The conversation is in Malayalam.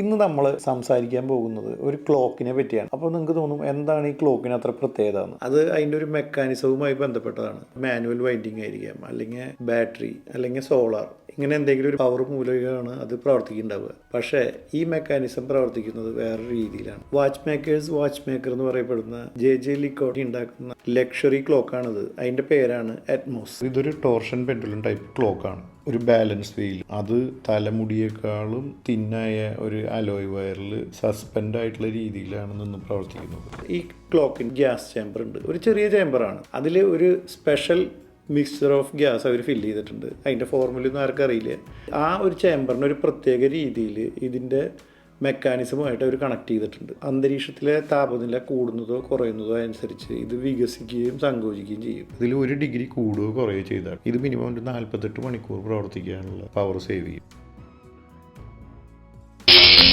ഇന്ന് നമ്മൾ സംസാരിക്കാൻ പോകുന്നത് ഒരു ക്ലോക്കിനെ പറ്റിയാണ്. അപ്പോൾ നിങ്ങൾക്ക് തോന്നും എന്താണ് ഈ ക്ലോക്കിന് അത്ര പ്രത്യേകത എന്ന്. അത് അതിൻ്റെ ഒരു മെക്കാനിസവുമായി ബന്ധപ്പെട്ടതാണ്. മാനുവൽ വൈൻഡിങ് ആയിരിക്കാം, അല്ലെങ്കിൽ ബാറ്ററി, അല്ലെങ്കിൽ സോളാർ, ഇങ്ങനെ എന്തെങ്കിലും ഒരു പവർ മൂലകമാണ് അത് പ്രവർത്തിക്കുന്നുണ്ടാവുക. പക്ഷേ ഈ മെക്കാനിസം പ്രവർത്തിക്കുന്നത് വേറെ രീതിയിലാണ്. വാച്ച് മേക്കർ എന്ന് പറയപ്പെടുന്ന ജെ ലിക്കോട്ടി ഉണ്ടാക്കുന്ന ലക്ഷറി ക്ലോക്കാണിത്. അതിൻ്റെ പേരാണ് അറ്റ്മോസ്. ഇതൊരു ടോർഷൻ പെൻഡുലം ടൈപ്പ് ക്ലോക്കാണ്. ഒരു ബാലൻസ് വീൽ, അത് തലമുടിയേക്കാളും തിന്നായ ഒരു അലോയ് വയറിൽ സസ്പെൻഡ് ആയിട്ടുള്ള രീതിയിലാണ് നിന്ന് പ്രവർത്തിക്കുന്നത്. ഈ ക്ലോക്കിന് ഗ്യാസ് ചേമ്പർ ഉണ്ട്, ഒരു ചെറിയ ചേമ്പറാണ്. അതിൽ ഒരു സ്പെഷ്യൽ മിക്സ്ചർ ഓഫ് ഗ്യാസ് അവർ ഫില്ല് ചെയ്തിട്ടുണ്ട്. അതിൻ്റെ ഫോർമുലയൊന്നും ആർക്കും അറിയില്ല. ആ ഒരു ചേമ്പറിന് ഒരു പ്രത്യേക രീതിയിൽ ഇതിൻ്റെ മെക്കാനിസമായിട്ട് അവർ കണക്ട് ചെയ്തിട്ടുണ്ട്. അന്തരീക്ഷത്തിലെ താപനില കൂടുന്നതോ കുറയുന്നതോ അനുസരിച്ച് ഇത് വികസിക്കുകയും സങ്കോചിക്കുകയും ചെയ്യും. ഇതിൽ 1 ഡിഗ്രി കൂടുകയോ കുറയുകയോ ചെയ്താൽ ഇത് മിനിമം ഒരു 48 മണിക്കൂർ പ്രവർത്തിക്കാനുള്ള പവർ സേവ് ചെയ്യും.